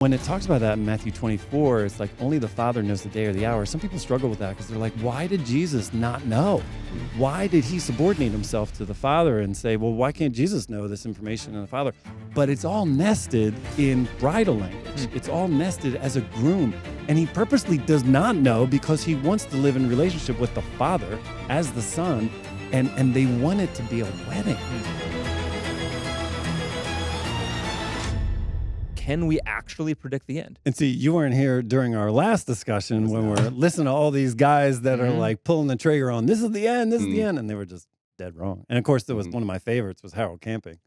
When it talks about that in Matthew 24, it's like only the Father knows the day or the hour. Some people struggle with that because they're like, why did Jesus not know? Why did he subordinate himself to the Father and say, well, why can't Jesus know this information in the Father? But it's all nested in bridal language. It's all nested as a groom. And he purposely does not know because he wants to live in relationship with the Father as the Son. And they want it to be a wedding. Can we actually predict the end? And see, you weren't here during our last discussion when we're listening to all these guys that are like pulling the trigger on, this is the end, this is the end. And they were just dead wrong. And of course, there was one of my favorites was Harold Camping.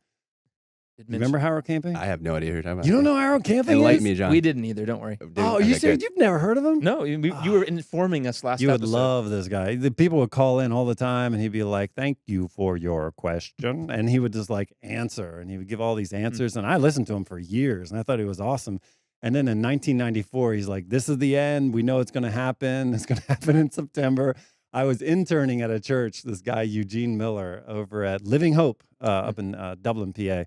Remember Harold Camping? I have no idea who you're talking about. You don't know Harold Camping? Enlighten me, John. We didn't either, don't worry. Oh, you serious? You've never heard of him? No, you were informing us last You would episode. love this guy. The people would call in all the time and he'd be like, thank you for your question. And he would just like answer and he would give all these answers. And I listened to him for years and I thought he was awesome. And then in 1994, he's like, this is the end. We know it's going to happen. It's going to happen in September. I was interning at a church, this guy, Eugene Miller, over at Living Hope up in Dublin, PA.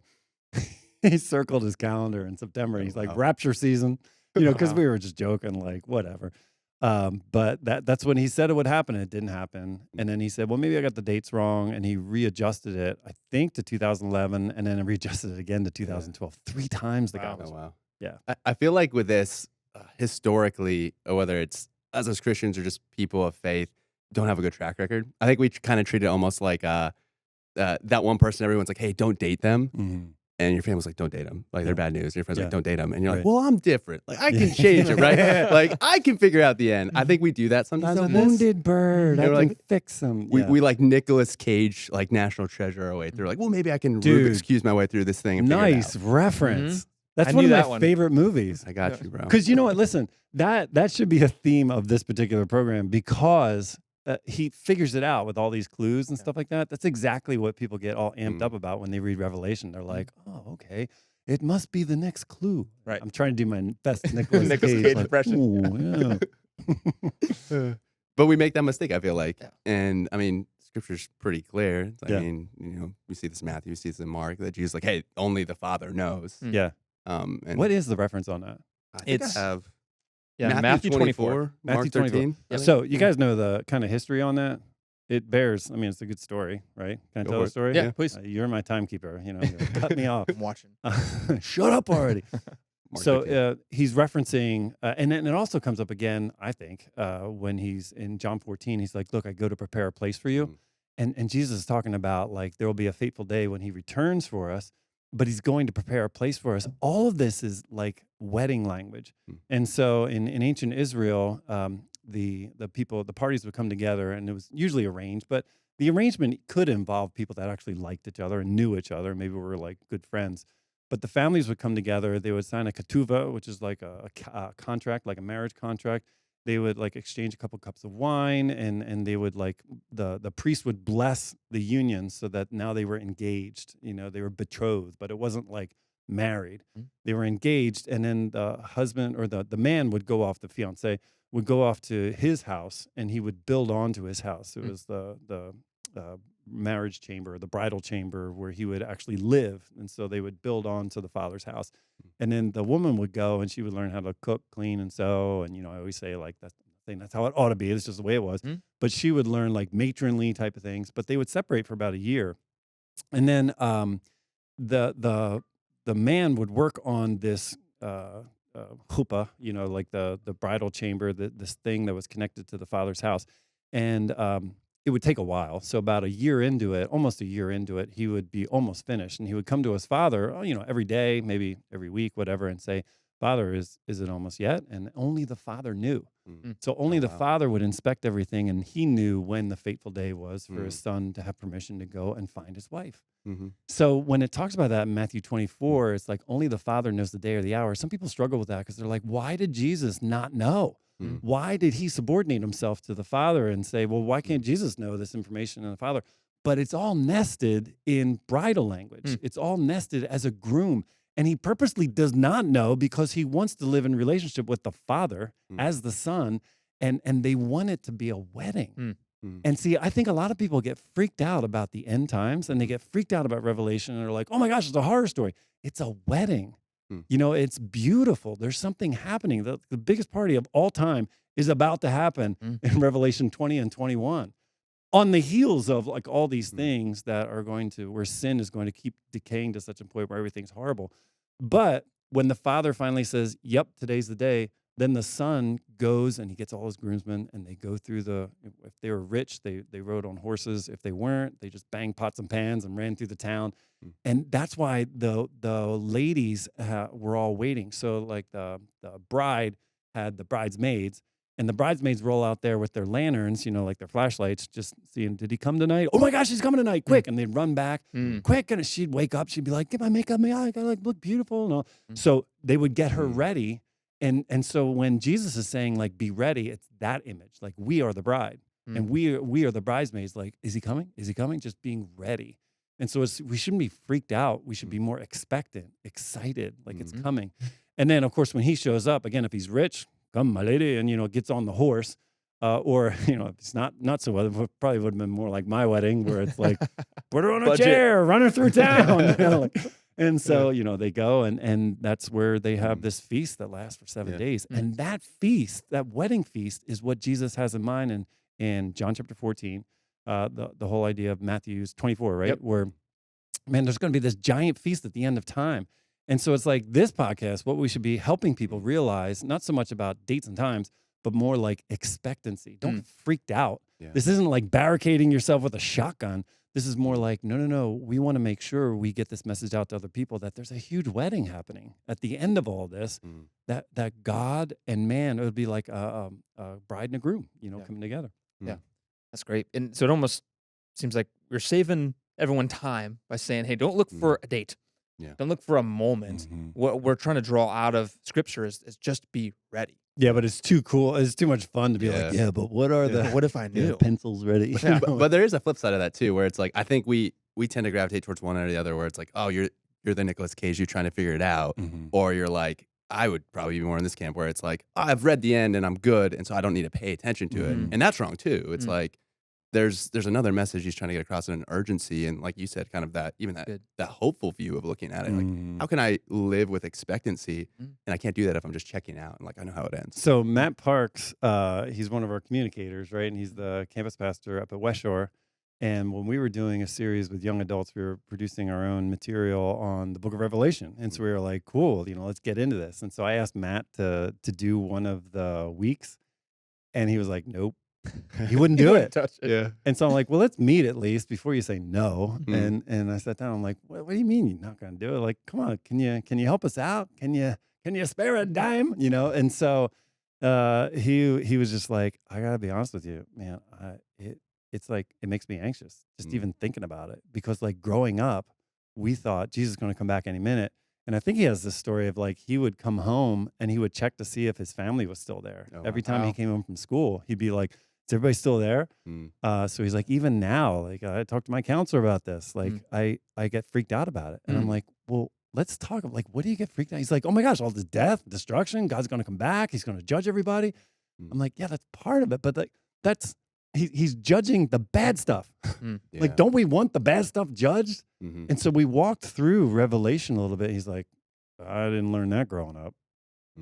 He circled his calendar in September. He's like, rapture season, because we were just joking, like, whatever. But that's when he said it would happen. And it didn't happen. And then he said, well, maybe I got the dates wrong. And he readjusted it, I think, to 2011. And then readjusted it again to 2012. 3 times the guy was. Oh, wow. Yeah. I feel like with this, historically, whether it's us as Christians or just people of faith, don't have a good track record. I think we kind of treat it almost like that one person, everyone's like, hey, don't date them. Mm-hmm. And your family's like, don't date them. Like, they're bad news. And your friend's like, don't date them. And you're like, Right. well, I'm different. Like, I can change it, right? Like, I can figure out the end. I think we do that sometimes He's a with this. wounded bird. Yeah, I we're can like- fix him. We like Nicolas Cage, like National Treasure our way through. Like, well, maybe I can Dude. Rubik's Cube my way through this thing and figure it Nice out. reference. That's I one knew of that my one. favorite movies. I got you, bro. Because you know what? Listen, that should be a theme of this particular program because he figures it out with all these clues and stuff like that. That's exactly what people get all amped up about when they read Revelation. They're like, oh, okay. It must be the next clue. Right. I'm trying to do my best Nicolas Nicolas Cage impression. Yeah. But we make that mistake, I feel like. Yeah. And I mean, scripture's pretty clear. I Yeah. mean, we see this in Matthew, we see this in Mark, that Jesus is like, hey, only the Father knows. Yeah. And What is the reference on that? I think It's- I have Matthew 24. Mark Matthew 24. 13. Yep. So you guys know the kind of history on that? It bears, I mean, it's a good story, right? Can I Go tell for the it. story? Yeah, please. You're my timekeeper. You're cut me off. I'm watching. Shut up already. Mark So 13. he's referencing, and then it also comes up again, I think, when he's in John 14. He's like, look, I go to prepare a place for you. And Jesus is talking about, like, there will be a fateful day when he returns for us, but he's going to prepare a place for us. All of this is like wedding language. And so in ancient Israel, the people, the parties would come together, and it was usually arranged, but the arrangement could involve people that actually liked each other and knew each other. Maybe were like good friends. But the families would come together. They would sign a ketuvah, which is like a contract, like a marriage contract. They would like exchange a couple cups of wine, and they would like the priest would bless the union so that now they were engaged. They were betrothed, but it wasn't like married. They were engaged, and then the husband or the man would go off, the fiance would go off to his house, and he would build onto his house. It was the marriage chamber, the bridal chamber, where he would actually live. And so they would build on to the father's house. And then the woman would go and she would learn how to cook, clean, and sew. And, I always say, like, that's how it ought to be. It's just the way it was. But she would learn like matronly type of things. But they would separate for about a year. And then the man would work on this chuppah, like the bridal chamber, this thing that was connected to the father's house. And it would take a while. So about almost a year into it, he would be almost finished. And he would come to his father, every day, maybe every week, whatever, and say, Father, is it almost yet? And only the father knew. So only the father would inspect everything, and he knew when the fateful day was for his son to have permission to go and find his wife. So when it talks about that in Matthew 24, it's like only the Father knows the day or the hour. Some people struggle with that because they're like, why did Jesus not know? Why did he subordinate himself to the Father and say, well, why can't Jesus know this information in the Father? But it's all nested in bridal language. It's all nested as a groom. And he purposely does not know because he wants to live in relationship with the Father as the Son, and they want it to be a wedding. And see, I think a lot of people get freaked out about the end times, and they get freaked out about Revelation, and they're like, oh my gosh, it's a horror story. It's a wedding. It's beautiful. There's something happening. The biggest party of all time is about to happen in Revelation 20 and 21. On the heels of like all these things that are where sin is going to keep decaying to such a point where everything's horrible. But when the Father finally says, yep, today's the day, then the Son goes and he gets all his groomsmen and they go through if they were rich, they rode on horses. If they weren't, they just banged pots and pans and ran through the town. And that's why the ladies were all waiting. So like the bride had the bridesmaids, and the bridesmaids roll out there with their lanterns, like their flashlights, just seeing, did he come tonight? Oh my gosh, he's coming tonight, quick. And they'd run back, quick. And she'd wake up, she'd be like, get my makeup, I gotta look beautiful. And all. So they would get her ready. And so when Jesus is saying, like, be ready, it's that image. Like, we are the bride. And we are the bridesmaids. Like, is he coming? Is he coming? Just being ready. And so we shouldn't be freaked out. We should be more expectant, excited, like it's coming. And then, of course, when he shows up, again, if he's rich, come, my lady, and, gets on the horse. Or, if it's not so well, it probably would have been more like my wedding, where it's like, put her on a chair, run her through town. And so, they go, and that's where they have this feast that lasts for 7 days. And that feast, that wedding feast, is what Jesus has in mind in John chapter 14, the whole idea of Matthew's 24, right? Yep. Where, man, there's going to be this giant feast at the end of time. And so it's like this podcast, what we should be helping people realize, not so much about dates and times, but more like expectancy. Don't get freaked out. Yeah. This isn't like barricading yourself with a shotgun. This is more like, no. We want to make sure we get this message out to other people that there's a huge wedding happening at the end of all this, that God and man, it would be like a bride and a groom, coming together. Yeah, that's great. And so it almost seems like we're saving everyone time by saying, hey, don't look for a date. Yeah. Don't look for a moment. What we're trying to draw out of Scripture is just be ready. Yeah, but it's too cool. It's too much fun to be like, but what are the... What if I knew? Pencils ready. Yeah, but there is a flip side of that too, where it's like, I think we tend to gravitate towards one or the other, where it's like, oh, you're the Nicolas Cage, you're trying to figure it out. Or you're like, I would probably be more in this camp where it's like, oh, I've read the end and I'm good, and so I don't need to pay attention to it. And that's wrong too. It's like, there's another message he's trying to get across in an urgency, and like you said, kind of that hopeful view of looking at it. Like, how can I live with expectancy? And I can't do that if I'm just checking out and like I know how it ends. So Matt Parks, he's one of our communicators, right? And he's the campus pastor up at West Shore. And when we were doing a series with young adults, we were producing our own material on the Book of Revelation, and so we were like, cool, let's get into this. And so I asked Matt to do one of the weeks, and he was like, nope. He wouldn't do it. Touch it. Yeah. And so I'm like, well, let's meet at least before you say no. And I sat down. I'm like, what do you mean you're not going to do it? Like, come on, can you help us out? Can you spare a dime? And so he was just like, I gotta be honest with you, man. It's like it makes me anxious just even thinking about it, because like growing up, we thought Jesus is going to come back any minute. And I think he has this story of like he would come home and he would check to see if his family was still there. Every time he came home from school, he'd be like, is everybody still there? So he's like, even now, like I talked to my counselor about this. Like I get freaked out about it. And I'm like, well, let's talk. Like, what do you get freaked out? He's like, oh my gosh, all this death, destruction. God's going to come back. He's going to judge everybody. I'm like, yeah, that's part of it. But like, he's judging the bad stuff. Like, don't we want the bad stuff judged? And so we walked through Revelation a little bit. He's like, I didn't learn that growing up.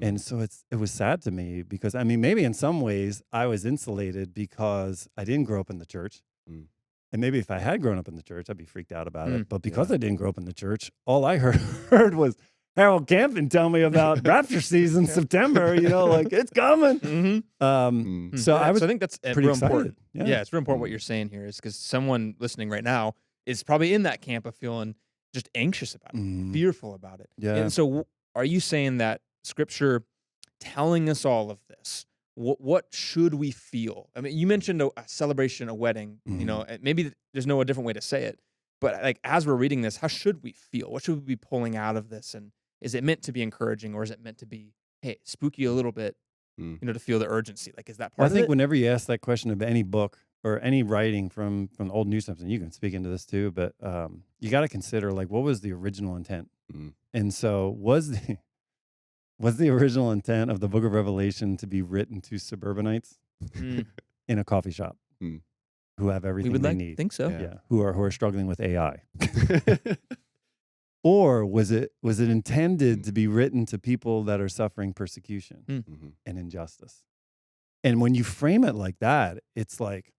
And so it was sad to me, because I mean, maybe in some ways I was insulated because I didn't grow up in the church. And maybe if I had grown up in the church, I'd be freaked out about it. But because I didn't grow up in the church, all I heard was Harold Camping tell me about rapture season, September, like it's coming. So I think that's pretty real important. Yeah, it's real important what you're saying here, is because someone listening right now is probably in that camp of feeling just anxious about it, fearful about it. Yeah. And so are you saying that Scripture telling us all of this, what should we feel? I mean, you mentioned a celebration, a wedding, maybe there's no different way to say it, but like as we're reading this, how should we feel? What should we be pulling out of this? And is it meant to be encouraging, or is it meant to be, hey, spook you a little bit, to feel the urgency? Like, is that part of it? I think whenever you ask that question of any book or any writing from the Old New Testament, you can speak into this too, but you got to consider, like, what was the original intent? And so was the original intent of the Book of Revelation to be written to suburbanites in a coffee shop who have everything they need? Think so. Yeah. Who are struggling with AI. Or was it intended to be written to people that are suffering persecution Mhm. and injustice? And when you frame it like that, it's like,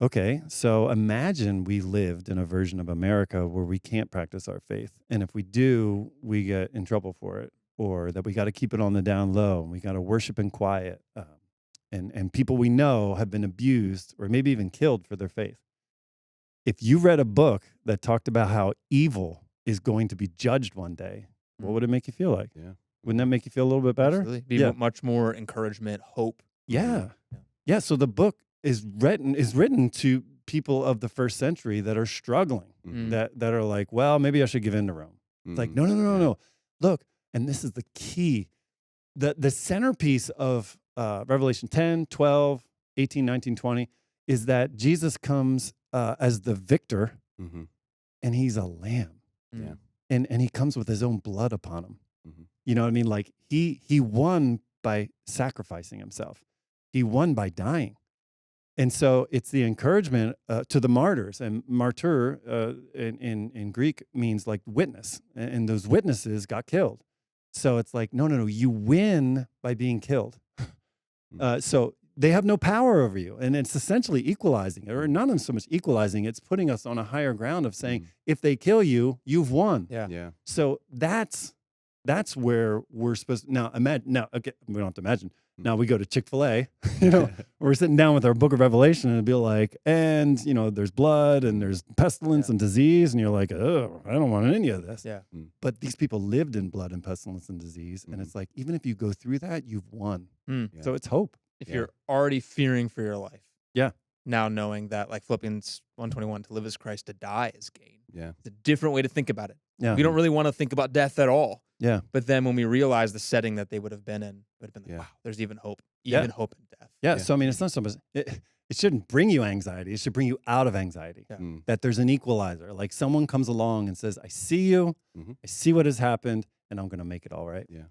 okay, so imagine we lived in a version of America where we can't practice our faith. And if we do, we get in trouble for it, or that we got to keep it on the down low and we got to worship in quiet. And people we know have been abused or maybe even killed for their faith. If you read a book that talked about how evil is going to be judged one day, what would it make you feel like? Yeah. Wouldn't that make you feel a little bit better? Absolutely. Be Yeah. much more encouragement, hope. Yeah. Yeah. Yeah. So the book is written to people of the first century that are struggling, Mhm. that are like, well, maybe I should give in to Rome. It's like, Mhm. no. Look, and this is the key. The centerpiece of Revelation 10, 12, 18, 19, 20 is that Jesus comes as the victor, Mhm. and he's a lamb. Yeah. And he comes with his own blood upon him. Mhm. You know what I mean? Like he won by sacrificing himself. He won by dying. And so it's the encouragement to the martyrs. And martyr in Greek means like witness. And those witnesses got killed. So it's like, no, you win by being killed. So they have no power over you. And it's essentially equalizing, or not so much equalizing, it's putting us on a higher ground of saying, if they kill you, you've won. Yeah. Yeah. So that's where we're supposed to, okay, we don't have to imagine. Now we go to Chick-fil-A, we're sitting down with our book of Revelation and it'll be like, and there's blood and there's pestilence and disease. And you're like, oh, I don't want any of this. Yeah. But these people lived in blood and pestilence and disease. And it's like, even if you go through that, you've won. Mm. Yeah. So it's hope. If Yeah. you're already fearing for your life. Yeah. Now knowing that, like Philippians 1:21, to live is Christ, to die is gain. Yeah. It's a different way to think about it. Yeah. We don't really want to think about death at all. Yeah. But then when we realize the setting that they would have been in, it would have been like, Yeah. wow, there's even hope. Yeah. Even hope in death. Yeah. Yeah. So, I mean, it's not so much, it shouldn't bring you anxiety. It should bring you out of anxiety. Yeah. Mm. That there's an equalizer. Like someone comes along and says, I see you, Mhm. I see what has happened, and I'm going to make it all right. Yeah.